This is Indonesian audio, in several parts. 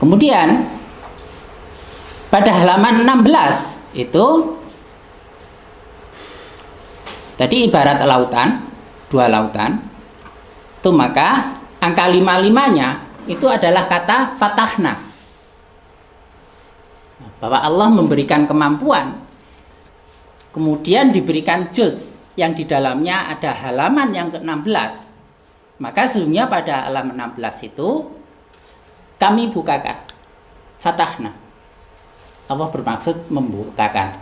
Kemudian pada halaman 16 itu tadi ibarat lautan, dua lautan. Itu maka angka 55-nya itu adalah kata fatahna. Bahwa Allah memberikan kemampuan, kemudian diberikan juz yang di dalamnya ada halaman yang ke-16. Maka sesungguhnya pada halaman 16 itu kami bukakan. Fatahna. Allah bermaksud membukakan.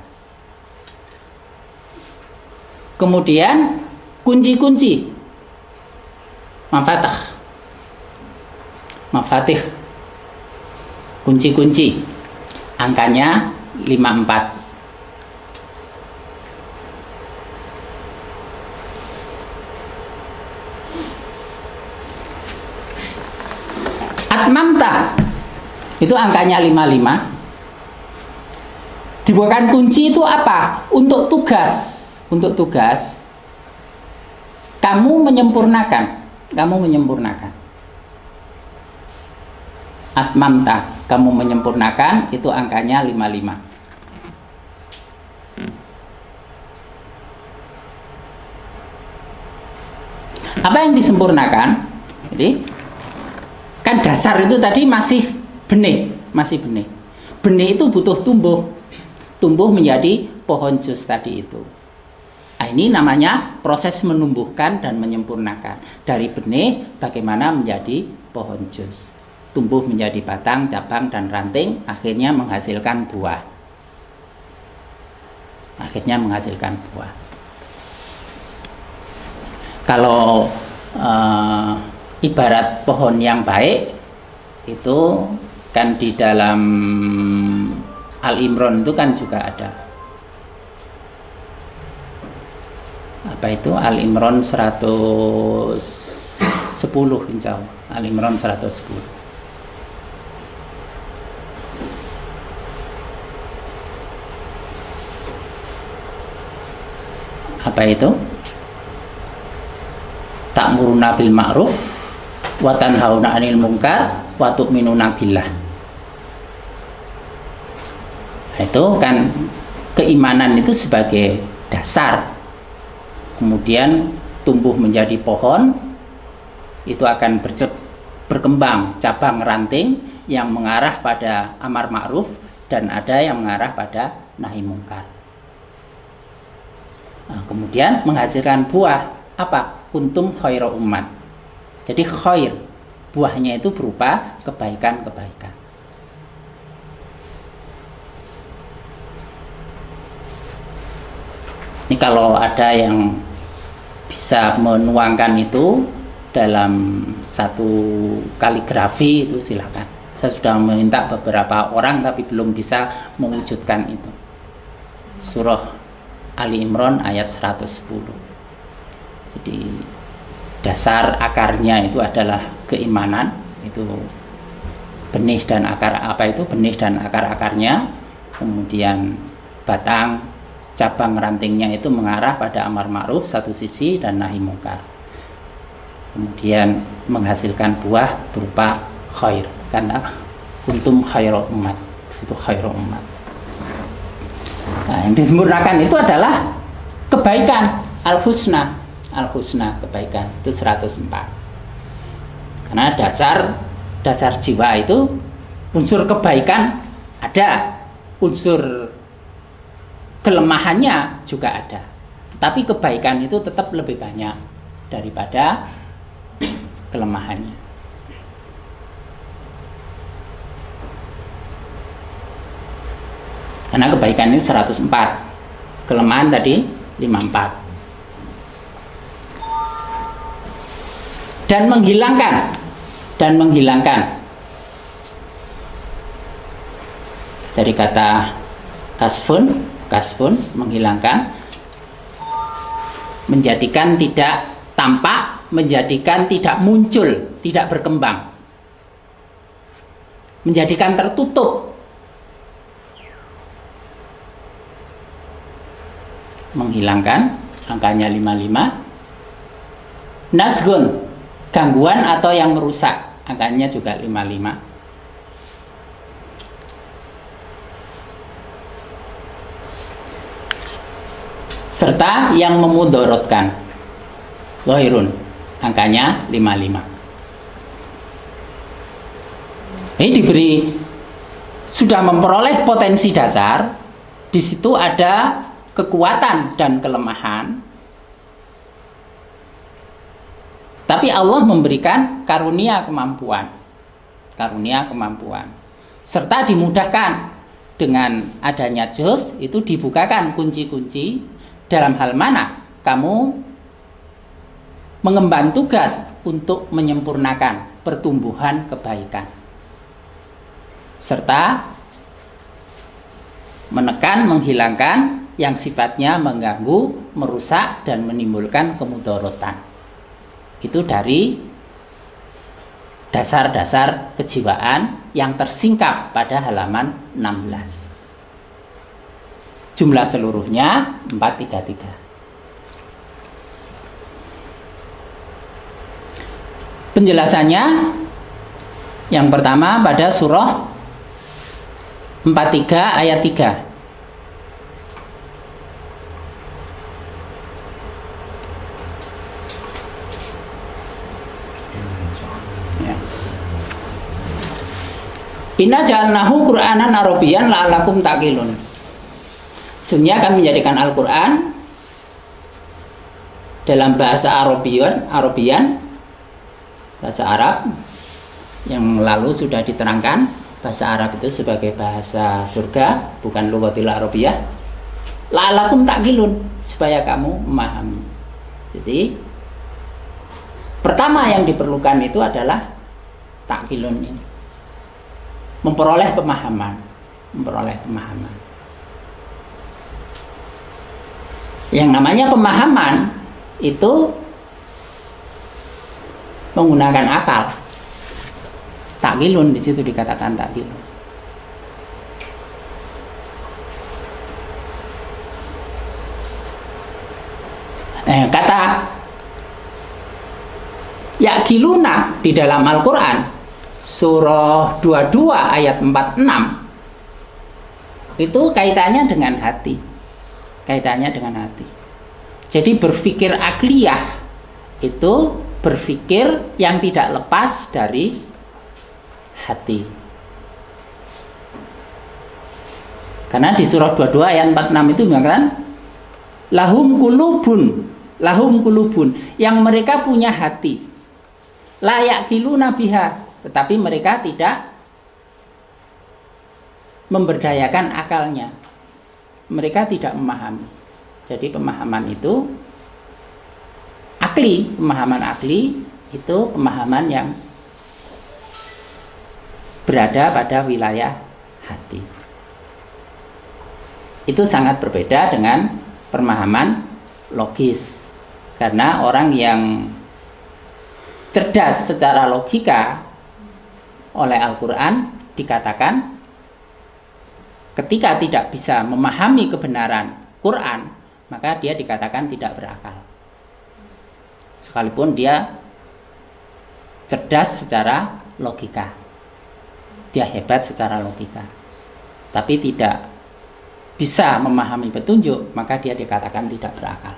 Kemudian kunci-kunci. Mafatah. Mafatih. Kunci-kunci. Angkanya 54. Atmamta itu angkanya 55. Dibukakan kunci itu apa? Untuk tugas. Untuk tugas kamu menyempurnakan. Kamu menyempurnakan. Atmamta, kamu menyempurnakan, itu angkanya 55. Apa yang disempurnakan? Jadi kan dasar itu tadi masih benih, masih benih. Benih itu butuh tumbuh menjadi pohon juz tadi itu. Nah, ini namanya proses menumbuhkan dan menyempurnakan. Dari benih bagaimana menjadi pohon juz. Tumbuh menjadi batang, cabang, dan ranting, akhirnya menghasilkan buah. Akhirnya menghasilkan buah. Kalau ibarat pohon yang baik, itu kan di dalam Al-Imran itu kan juga ada. Apa itu? Al-Imran 110 insya Allah. Al-Imran 110. Apa itu? Ta'muruna bil ma'ruf wa tanhauna 'anil munkar wa tu'minuna billah. Itu kan keimanan itu sebagai dasar. Kemudian tumbuh menjadi pohon, itu akan berkembang cabang ranting yang mengarah pada amar ma'ruf dan ada yang mengarah pada nahi mungkar. Nah, kemudian menghasilkan buah apa? Kuntum khairu ummat. Jadi khair, buahnya itu berupa kebaikan-kebaikan. Ini kalau ada yang bisa menuangkan itu dalam satu kaligrafi itu silakan. Saya sudah meminta beberapa orang tapi belum bisa mewujudkan itu. Surah Ali Imran ayat 110. Jadi dasar akarnya itu adalah keimanan, itu benih dan akar. Apa itu benih dan akar-akarnya? Kemudian batang, cabang rantingnya itu mengarah pada amar ma'ruf satu sisi dan nahi mungkar. Kemudian menghasilkan buah berupa khair, karena kuntum khairu ummat. Itu khairu ummat. Nah, yang disempurnakan itu adalah kebaikan, al-husna, kebaikan itu 104. Karena dasar jiwa itu unsur kebaikan ada, unsur kelemahannya juga ada. Tetapi kebaikan itu tetap lebih banyak daripada kelemahannya. Karena kebaikan ini 104, kelemahan tadi 54. Dan menghilangkan dari kata kasfun menghilangkan, menjadikan tidak tampak, menjadikan tidak muncul, tidak berkembang, menjadikan tertutup. Menghilangkan, angkanya 55. Nasgun, gangguan atau yang merusak, angkanya juga 55. serta yang memudorotkan. Zahirun, angkanya 55. Ini diberi, sudah memperoleh potensi dasar, di situ ada kekuatan dan kelemahan. Tapi Allah memberikan karunia kemampuan. Serta dimudahkan dengan adanya juz, itu dibukakan kunci-kunci dalam hal mana kamu mengemban tugas untuk menyempurnakan pertumbuhan kebaikan. Serta menekan, menghilangkan yang sifatnya mengganggu, merusak, dan menimbulkan kemudorotan. Itu dari dasar-dasar kejiwaan yang tersingkap pada halaman 16. Jumlah seluruhnya 433. Penjelasannya yang pertama pada surah 43 ayat 3. Inna ja'alnahu Qur'anan Arabiyyan la'allakum taqilun. Sesungguhnya kami menjadikan Al-Qur'an dalam bahasa Arabian, bahasa Arab yang lalu sudah diterangkan. Bahasa Arab itu sebagai bahasa surga, bukan lughatil Arabiyyah. La'allakum taqilun, supaya kamu memahami. Jadi pertama yang diperlukan itu adalah taqilun ini. Memperoleh pemahaman. Yang namanya pemahaman itu menggunakan akal. Taklilun di situ dikatakan taklilun. Kata yakiluna di dalam Al-Quran surah 22 ayat 46 itu kaitannya dengan hati. Jadi berpikir akliyah itu berpikir yang tidak lepas dari hati. Karena di surah 22 ayat 46 itu mengatakan lahum kulubun, yang mereka punya hati. La yaqiluna biha, tetapi mereka tidak memberdayakan akalnya. Mereka tidak memahami. Jadi pemahaman itu pemahaman akli itu pemahaman yang berada pada wilayah hati. Itu sangat berbeda dengan pemahaman logis. Karena orang yang cerdas secara logika oleh Al-Quran dikatakan ketika tidak bisa memahami kebenaran Quran, maka dia dikatakan tidak berakal. Sekalipun dia cerdas secara logika, dia hebat secara logika, tapi tidak bisa memahami petunjuk, maka dia dikatakan tidak berakal.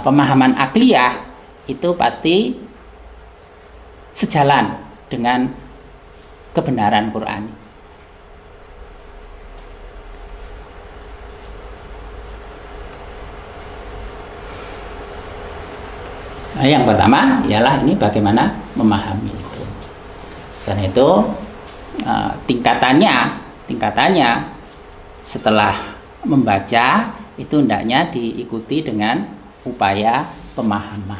Pemahaman akliyah itu pasti sejalan dengan kebenaran Quran. Yang pertama ialah ini bagaimana memahami itu. Karena itu tingkatannya setelah membaca itu hendaknya diikuti dengan upaya pemahaman.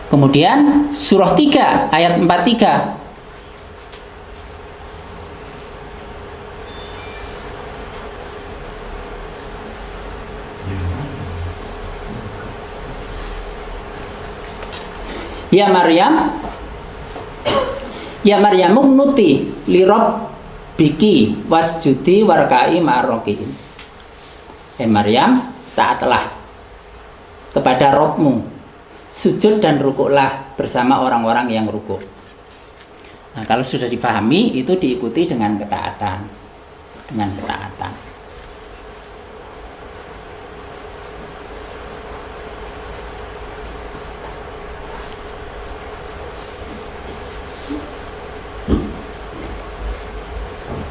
Kemudian surah 3 ayat 43. Ya Maryam uqnuti li rabbiki wasjudi warka'i ma'arrakiin. Maryam, taatlah kepada Rabbmu sujud dan rukuklah bersama orang-orang yang rukuk. Nah, kalau sudah dipahami, itu diikuti dengan ketaatan. Dengan ketaatan.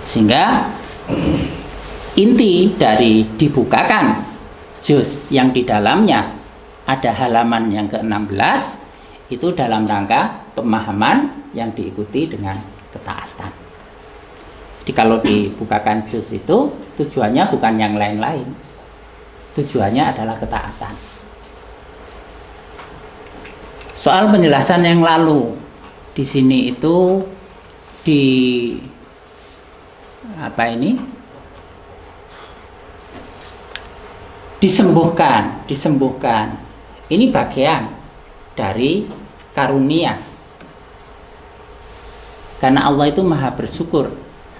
Sehingga inti dari dibukakan juz yang di dalamnya ada halaman yang ke-16 itu dalam rangka pemahaman yang diikuti dengan ketaatan. Jadi kalau dibukakan juz itu tujuannya bukan yang lain-lain. Tujuannya adalah ketaatan. Soal penjelasan yang lalu di sini itu disembuhkan. Ini bagian dari karunia. Karena Allah itu maha bersyukur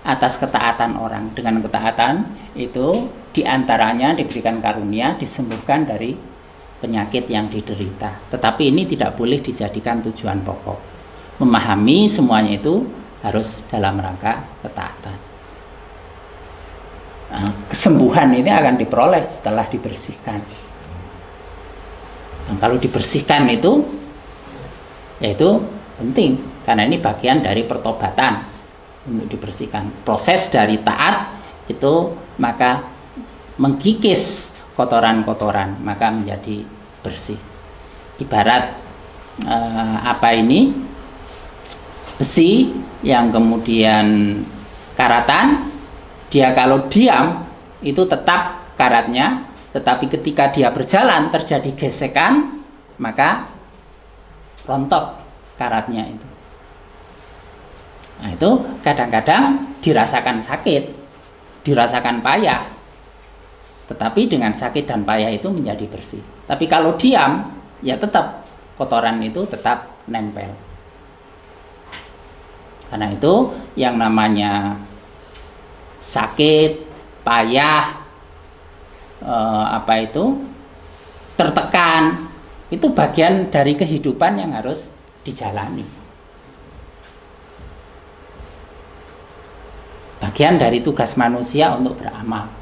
atas ketaatan orang. Dengan ketaatan itu diantaranya diberikan karunia, disembuhkan dari penyakit yang diderita. Tetapi ini tidak boleh dijadikan tujuan pokok. Memahami semuanya itu harus dalam rangka ketaatan. Kesembuhan ini akan diperoleh setelah dibersihkan. Dan kalau dibersihkan itu, yaitu penting karena ini bagian dari pertobatan untuk dibersihkan. Proses dari taat itu maka menggigis kotoran-kotoran maka menjadi bersih. Ibarat besi yang kemudian karatan, dia kalau diam itu tetap karatnya, tetapi ketika dia berjalan terjadi gesekan maka rontok karatnya itu. Nah, itu kadang-kadang dirasakan sakit, dirasakan payah, tetapi dengan sakit dan payah itu menjadi bersih. Tapi kalau diam ya tetap kotoran itu tetap nempel. Karena itu yang namanya sakit, payah, tertekan, itu bagian dari kehidupan yang harus dijalani. Bagian dari tugas manusia untuk beramal.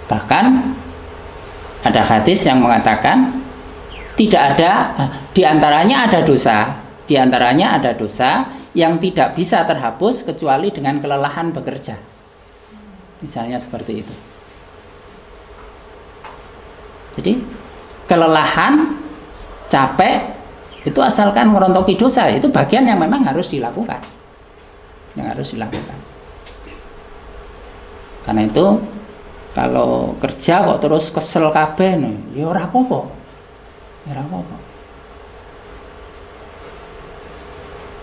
Bahkan ada hadis yang mengatakan tidak ada, diantaranya ada dosa yang tidak bisa terhapus kecuali dengan kelelahan bekerja. Misalnya seperti itu. Jadi kelelahan, capek itu asalkan merontoki dosa, itu bagian yang memang harus dilakukan. Karena itu kalau kerja kok terus kesel kabeh, ya ora apa-apa.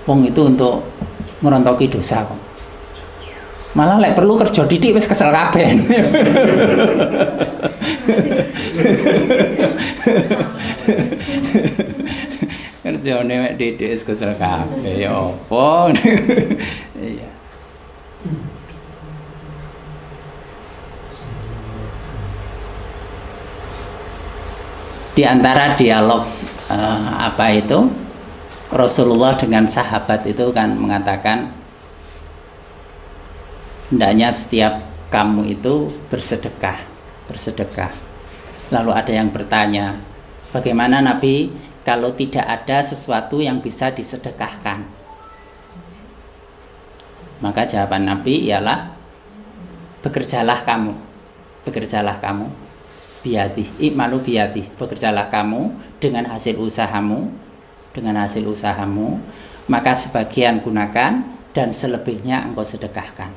Wong itu untuk merontoki dosa kok. Malah lek perlu kerja didik wis kesel kabeh. Kerjane mek didik wis kesel kabeh ya apa. Iya. Di antara dialog Rasulullah dengan sahabat itu kan mengatakan hendaknya setiap kamu itu bersedekah. Lalu ada yang bertanya, bagaimana Nabi kalau tidak ada sesuatu yang bisa disedekahkan? Maka jawaban Nabi ialah bekerjalah kamu biadih, i'malu biadih, bekerjalah kamu dengan hasil usahamu, maka sebagian gunakan dan selebihnya engkau sedekahkan.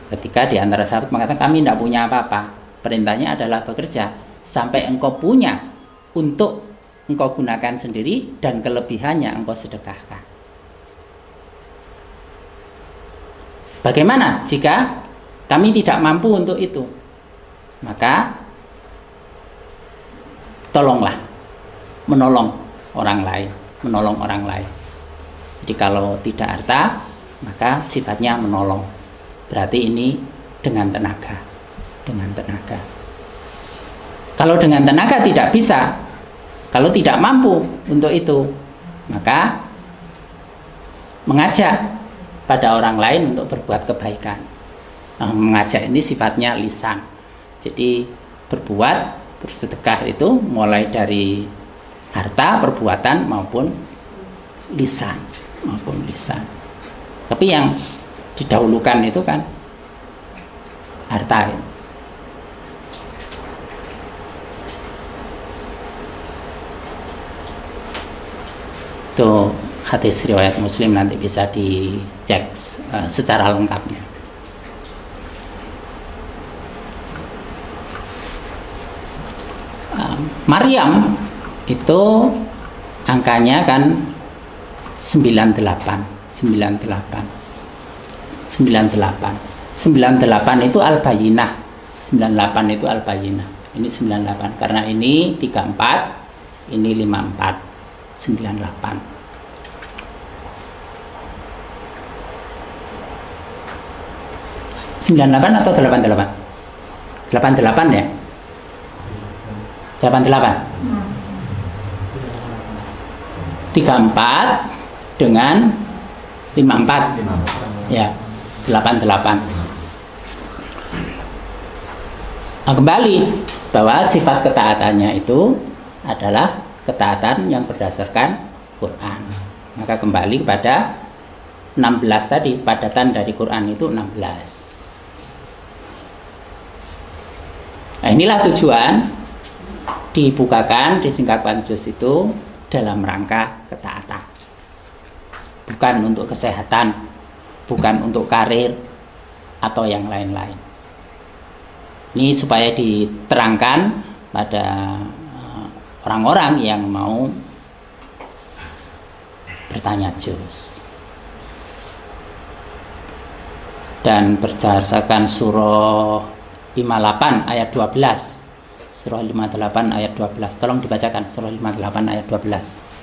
Ketika di antara sahabat mengatakan kami tidak punya apa-apa, perintahnya adalah bekerja sampai engkau punya untuk engkau gunakan sendiri dan kelebihannya engkau sedekahkan. Bagaimana jika kami tidak mampu untuk itu? Maka tolonglah menolong orang lain. Jadi kalau tidak harta maka sifatnya menolong. Berarti ini dengan tenaga. Dengan tenaga. Kalau dengan tenaga tidak bisa, kalau tidak mampu untuk itu, maka mengajak pada orang lain untuk berbuat kebaikan. Nah, mengajak ini sifatnya lisan. Jadi berbuat, bersedekah itu mulai dari harta, perbuatan maupun lisan. Tapi yang didahulukan itu kan harta. Itu hadis riwayat Muslim, nanti bisa dicek secara lengkapnya. Maryam itu angkanya kan 98 itu al-bayyinah. 98 itu al-bayyinah. Ini 98 karena ini 34, ini 54. 98. 98 atau 88? 88 ya? 88. 34 dengan 54. Ya, 88. Nah, kembali bahwa sifat ketaatannya itu adalah ketaatan yang berdasarkan Quran. Maka kembali kepada 16 tadi, padatan dari Quran itu 16. Nah, inilah tujuan dibukakan, disingkapkan juz itu dalam rangka ketaatan. Bukan untuk kesehatan, bukan untuk karir atau yang lain-lain. Ini supaya diterangkan pada orang-orang yang mau bertanya juz. Dan berdasarkan surah 58 ayat 12. Surah 58 ayat 12. Tolong dibacakan surah 58 ayat 12.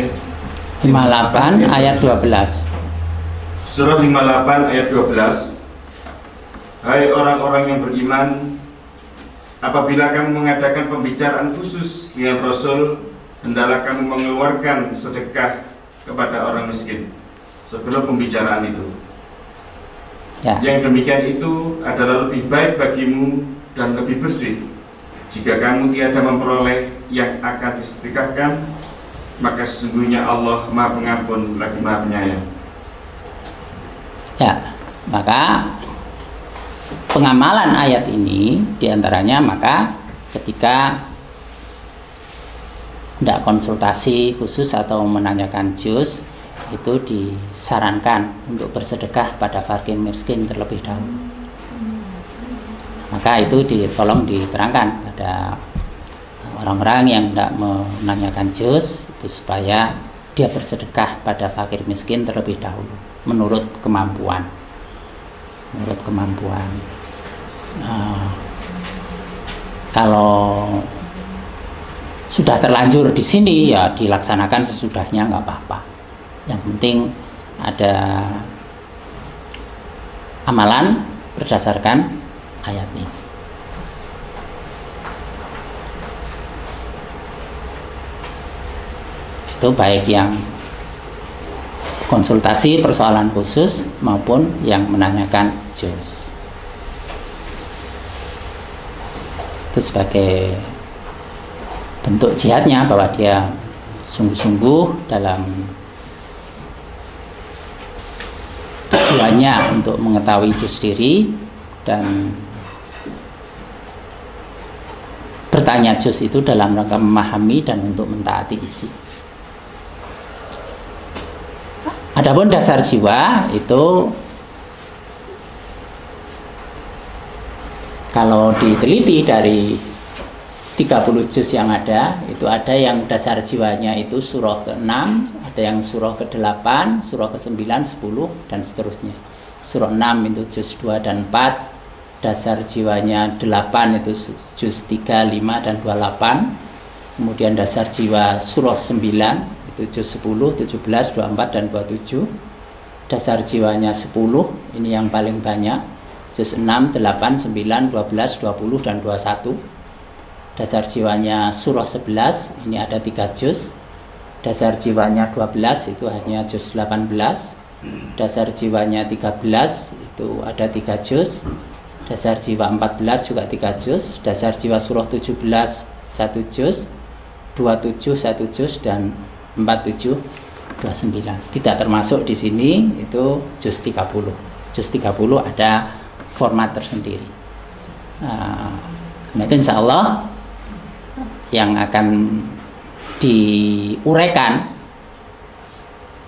Ayat 58 ayat 12. Surah 58 ayat 12. Hai orang-orang yang beriman, apabila kamu mengadakan pembicaraan khusus dengan Rasul, hendaklah kamu mengeluarkan sedekah kepada orang miskin sebelum pembicaraan itu. Ya. Yang demikian itu adalah lebih baik bagimu dan lebih bersih. Jika kamu tiada memperoleh yang akan disedekahkan, maka sesungguhnya Allah Maha Pengampun lagi Maha Penyayang. Ya, maka pengamalan ayat ini diantaranya maka ketika tidak konsultasi khusus atau menanyakan juz, itu disarankan untuk bersedekah pada fakir miskin terlebih dahulu. Maka itu tolong diterangkan pada orang-orang yang tidak menanyakan juz itu supaya dia bersedekah pada fakir miskin terlebih dahulu menurut kemampuan. Kalau sudah terlanjur di sini ya dilaksanakan sesudahnya, nggak apa-apa. Yang penting ada amalan berdasarkan ayat ini. Itu baik yang konsultasi persoalan khusus maupun yang menanyakan juz. Itu sebagai bentuk jihadnya bahwa dia sungguh-sungguh dalam tujuannya untuk mengetahui juz diri dan bertanya juz itu dalam rangka memahami dan untuk mentaati isi. Adapun dasar jiwa itu kalau diteliti dari 30 juz yang ada, itu ada yang dasar jiwanya itu surah ke-6, ada yang surah ke-8, surah ke-9, 10 dan seterusnya. surah 6 itu juz 2 dan 4, dasar jiwanya 8 itu juz 3, 5 dan 28. Kemudian dasar jiwa surah 9 itu juz 10, 17, 24 dan 27. Dasar jiwanya 10 ini yang paling banyak, juz 6, 8, 9, 12, 20 dan 21. Dasar jiwanya surah 11 ini ada 3 juz. Dasar jiwanya 12 itu hanya juz 18. Dasar jiwanya 13 itu ada 3 juz. Dasar jiwa 14 juga 3 juz. Dasar jiwa surah 17 1 juz, 27 1 juz dan 47 29. Tidak termasuk di sini itu juz 30. Juz 30 ada format tersendiri. Nah itu insya Allah yang akan diuraikan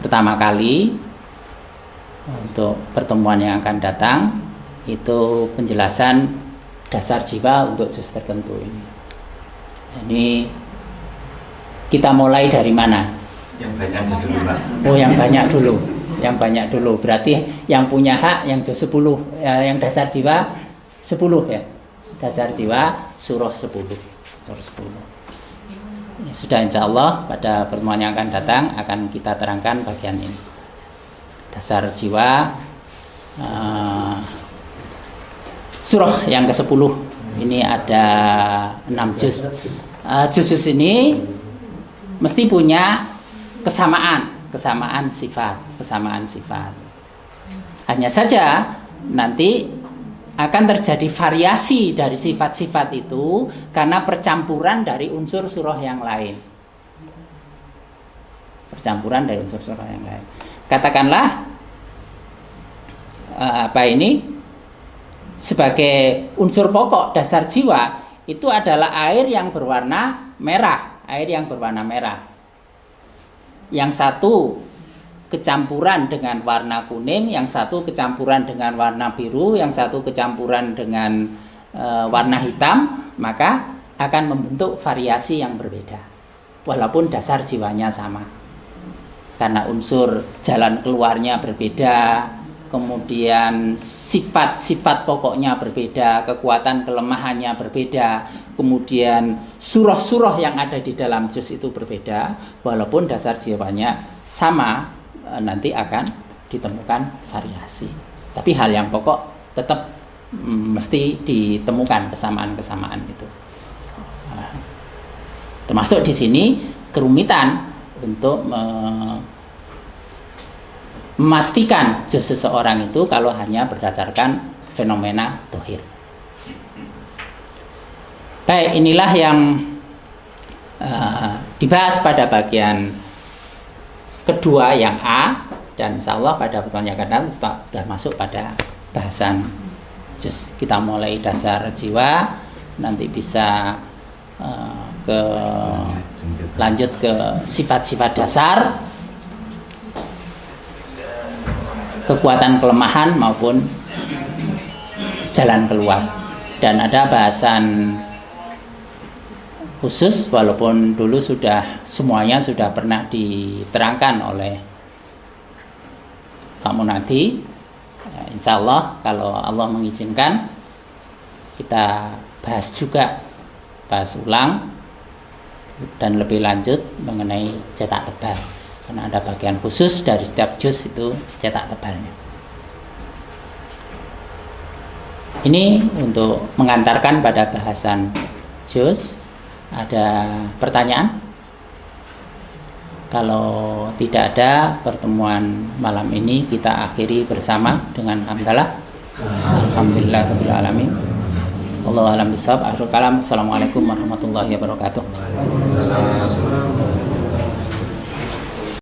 pertama kali untuk pertemuan yang akan datang itu penjelasan dasar jiwa untuk juz tertentu ini. Ini kita mulai dari mana? Yang banyak aja dulu, Pak. Oh, yang banyak dulu. Yang banyak dulu. Berarti yang punya hak yang juz 10, yang dasar jiwa 10 ya. Dasar jiwa surah 10. Surah 10. Ya, sudah insya Allah pada pertemuan yang akan datang akan kita terangkan bagian ini. Dasar jiwa surah yang ke-10 ini ada 6 juz. Juz ini mesti punya kesamaan sifat. Hanya saja nanti akan terjadi variasi dari sifat-sifat itu karena percampuran dari unsur surah yang lain. Katakanlah sebagai unsur pokok dasar jiwa itu adalah air yang berwarna merah. Yang satu kecampuran dengan warna kuning, yang satu kecampuran dengan warna biru, yang satu kecampuran dengan warna hitam, maka akan membentuk variasi yang berbeda walaupun dasar jiwanya sama, karena unsur jalan keluarnya berbeda, kemudian sifat-sifat pokoknya berbeda, kekuatan kelemahannya berbeda, kemudian surah-surah yang ada di dalam juz itu berbeda, walaupun dasar jiwanya sama, nanti akan ditemukan variasi. Tapi hal yang pokok tetap mesti ditemukan kesamaan-kesamaan itu. Termasuk di sini kerumitan untuk memastikan juz seseorang itu kalau hanya berdasarkan fenomena dohir. Baik, inilah yang dibahas pada bagian kedua yang A, dan insya Allah pada pertemuan yang akan datang sudah masuk pada bahasan juz. Kita mulai dasar jiwa, nanti bisa lanjut ke sifat-sifat dasar, kekuatan kelemahan maupun jalan keluar, dan ada bahasan khusus walaupun dulu semuanya sudah pernah diterangkan oleh Pak Munadi. Insya Allah kalau Allah mengizinkan kita bahas ulang dan lebih lanjut mengenai cetak tebal, karena ada bagian khusus dari setiap juz itu cetak tebalnya. Ini untuk mengantarkan pada bahasan juz. Ada pertanyaan? Kalau tidak ada, pertemuan malam ini kita akhiri bersama dengan hamdalah. Alhamdulillahirabbil alamin. Wallahu a'lam bishawab. Akhirul kalam. Assalamualaikum warahmatullahi wabarakatuh.